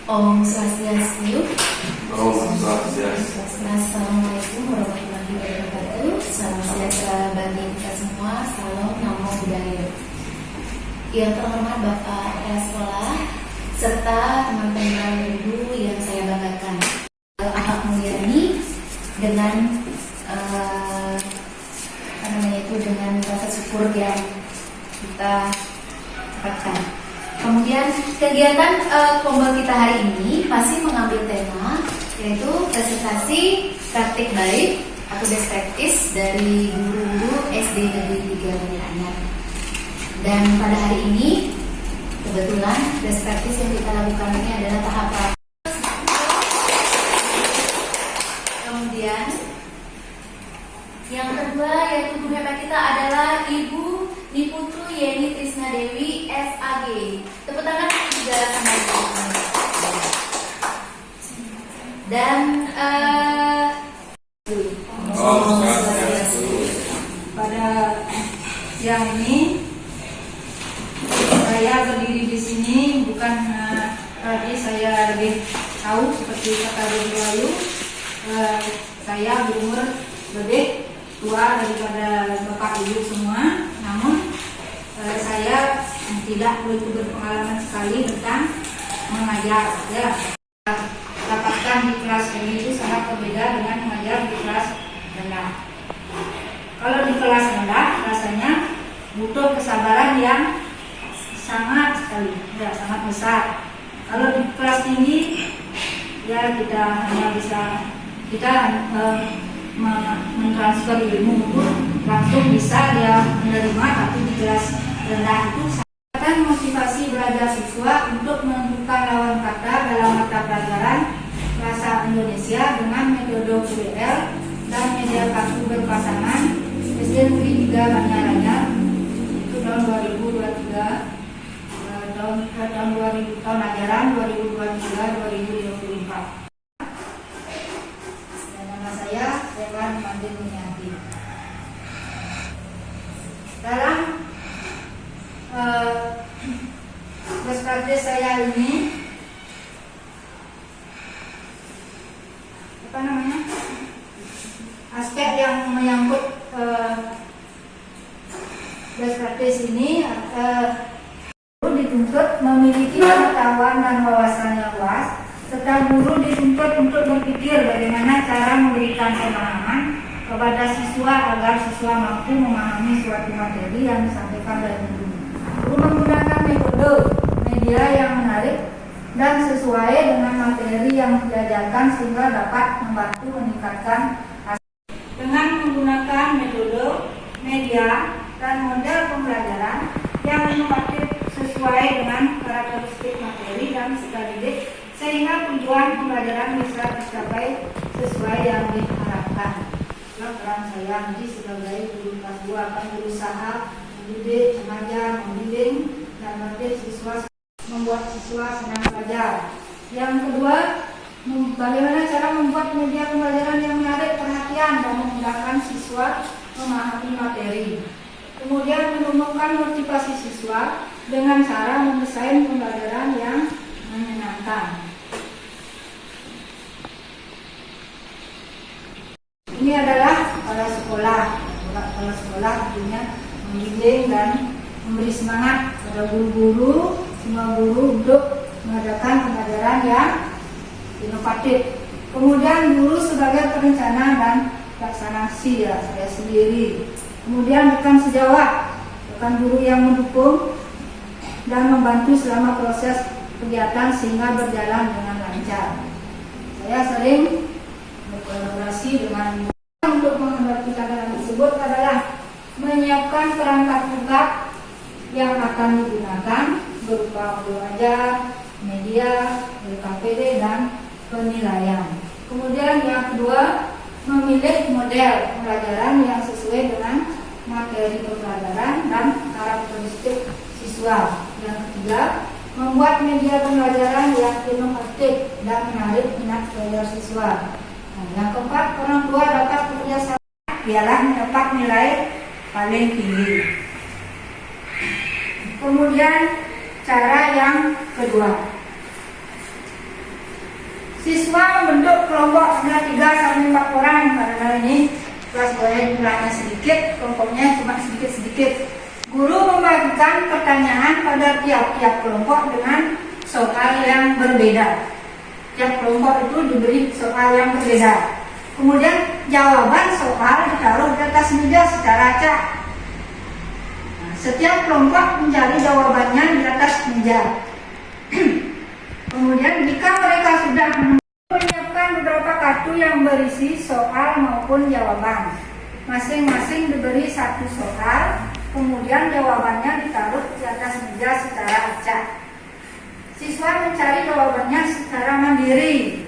Om Swastiastu. Om Swastiastu. Assalamualaikum warahmatullahi wabarakatuh. Salam sejahtera bagi kita semua. Salam Namo Buddhaya. Yang terhormat Bapak Kepala Sekolah serta teman-teman guru yang saya banggakan, Ahmad Mulyani dengan dengan rasa syukur yang kita dapatkan. Kemudian kegiatan kelompok kita hari ini masih mengambil tema yaitu presentasi praktik baik atau best practice dari guru-guru SD Negeri 3 Banjaranyar. Dan pada hari ini kebetulan best practice yang kita lakukan ini adalah tahap praktik. Kemudian yang kedua yaitu guru hebat kita adalah Ibu Niputru Yeni Trisna Dewi SAG. Tepuk tangan juga sama ibu. Dan pada siang ini saya berdiri di sini bukan tadi saya lebih tahu seperti kata Ibu Ayu, saya berumur lebih tua daripada Bapak Ibu semua, namun saya tidak begitu berpengalaman sekali tentang mengajar. Ya, dapatkan di kelas ini itu sangat berbeda dengan mengajar di kelas rendah. Kalau di kelas rendah rasanya butuh kesabaran yang sangat sekali, ya sangat besar. Kalau di kelas tinggi, ya kita hanya bisa mentransfer ilmu itu langsung bisa dia menerima, tapi di kelas rendah itu akan motivasi belajar siswa untuk menentukan lawan kata dalam mata pelajaran bahasa Indonesia dengan metode QWL dan media kartu berpasangan SD Negeri 3 Banjaranyar itu tahun 2023 tahun ajaran 2023-2024. Dewan Mandiri Mulyani. Dalam best practice saya ini aspek yang menyangkut best practice ini dituntut memiliki pengetahuan dan wawasan yang luas, serta guru dituntut untuk berpikir bagaimana cara memberikan pemahaman kepada siswa agar siswa mampu memahami suatu materi yang disampaikan oleh guru. Guru menggunakan metode media yang menarik dan sesuai dengan materi yang diajarkan sehingga dapat membantu meningkatkan hasil. Dengan menggunakan metode media dan model pembelajaran yang inovatif sesuai dengan karakteristik materi dan skala didik, sehingga tujuan pembelajaran bisa tercapai sesuai yang diharapkan. Peran saya nanti sebagai guru kelas 2 akan berusaha mendidik, mengajar, membimbing, dan melatih siswa, membuat siswa senang belajar. Yang kedua, bagaimana cara membuat media pembelajaran yang menarik perhatian dan memudahkan siswa memahami materi. Kemudian menumbuhkan motivasi siswa dengan cara mendesain pembelajaran yang menyenangkan. Ini adalah kepala sekolah tentunya membimbing dan memberi semangat pada guru-guru, semua guru untuk mengadakan pembelajaran yang inovatif. Kemudian guru sebagai perencana dan pelaksanasi, ya saya sendiri. Kemudian rekan sejawat, rekan guru yang mendukung dan membantu selama proses kegiatan sehingga berjalan dengan lancar. Saya sering berkolaborasi dengan untuk menghadapi tantangan tersebut adalah menyiapkan perangkat lengkap yang akan digunakan berupa audio ajar, media, LKPD, dan penilaian. Kemudian yang kedua, memilih model pembelajaran yang sesuai dengan materi pembelajaran dan karakteristik siswa. Yang ketiga, membuat media pembelajaran yang inovatif dan menarik minat belajar siswa. Yang keempat, orang tua dapat bekerja sama ialah mendapat nilai paling tinggi. Kemudian cara yang kedua, kelompok ada 3 sampai 4 orang karena ini kelas boleh jumlahnya sedikit, kelompoknya cuma sedikit-sedikit. Guru membagikan pertanyaan pada tiap-tiap kelompok dengan soal yang berbeda. Tiap kelompok itu diberi soal yang berbeda. Kemudian jawaban soal ditaruh di atas meja secara acak. Nah, setiap kelompok mencari jawabannya di atas meja. Kemudian jika mereka sudah menyiapkan beberapa kartu yang berisi soal maupun jawaban, masing-masing diberi 1 soal, kemudian jawabannya ditaruh di atas meja secara acak. Siswa mencari jawabannya secara mandiri.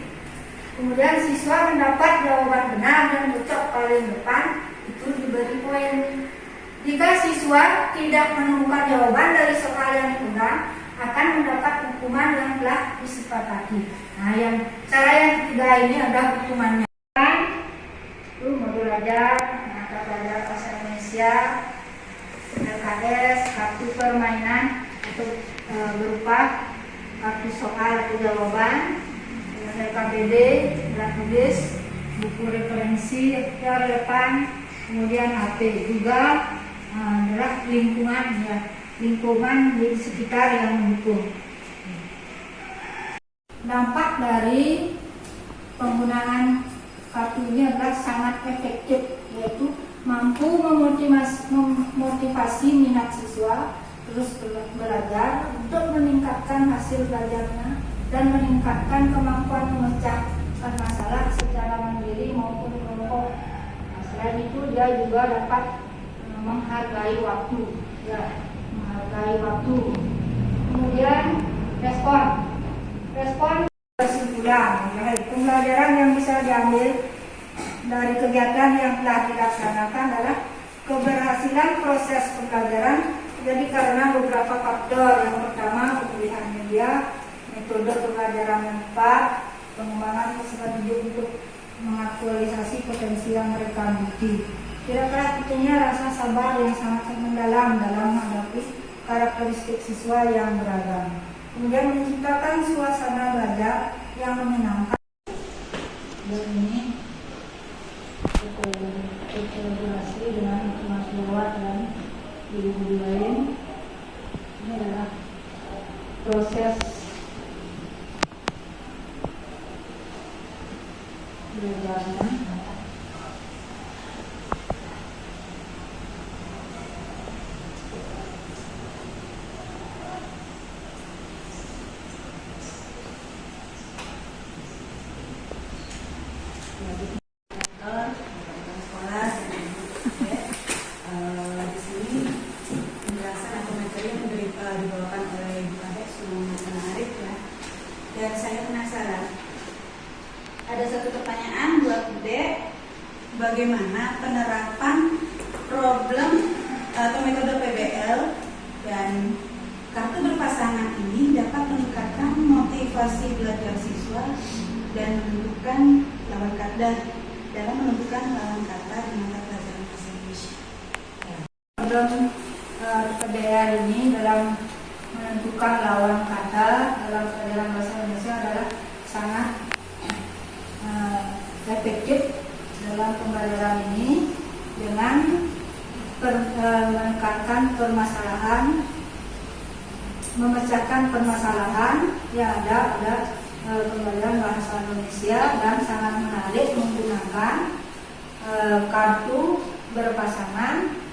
Kemudian siswa mendapat jawaban benar dan cocok paling depan, itu diberi poin. Jika siswa tidak menemukan jawaban dari soal yang diundang, akan mendapat hukuman yang telah disepakati. Nah, cara yang ketiga ini ada hukumannya. Itu modul ajar, mata pelajaran bahasa Indonesia, LKS, kartu permainan untuk berupa kartu soal atau jawaban, LKPD, alat tulis, buku referensi yang relevan, kemudian HP juga adalah lingkungan di sekitar yang mendukung. Dampak dari penggunaan kartu ini adalah sangat efektif, yaitu mampu memotivasi minat siswa terus belajar untuk meningkatkan hasil belajarnya dan meningkatkan kemampuan memecahkan masalah secara mandiri maupun kelompok. Nah, selain itu dia juga dapat menghargai waktu, menghargai waktu. Kemudian respon kesimpulan. Pembelajaran yang bisa diambil dari kegiatan yang telah dilaksanakan adalah keberhasilan proses pembelajaran jadi karena beberapa faktor. Yang pertama, pemilihan media, metode pembelajaran yang tepat, pengembangan peserta didik untuk mengaktualisasi potensi yang mereka miliki. Kira-kira tentunya rasa sabar yang sangat mendalam dalam menghadapi karakteristik siswa yang beragam. Kemudian menciptakan suasana belajar yang menyenangkan. Dan ini kolaborasi dengan Mas Lewat dan guru-guru lain. Ini adalah proses belajarnya. Dan saya penasaran, ada satu pertanyaan buat Bude, bagaimana penerapan problem atau metode PBL dan kartu berpasangan ini dapat meningkatkan motivasi belajar siswa dan menentukan lawan kata dalam menentukan lawan kata di mata pelajaran bahasa Indonesia. Problem PBL ini dalam menentukan lawan kata dalam pelajaran bahasa Indonesia adalah sangat efektif dalam pembelajaran ini dengan menekankan permasalahan, memecahkan permasalahan yang ada pembelajaran bahasa Indonesia dan sangat menarik menggunakan kartu berpasangan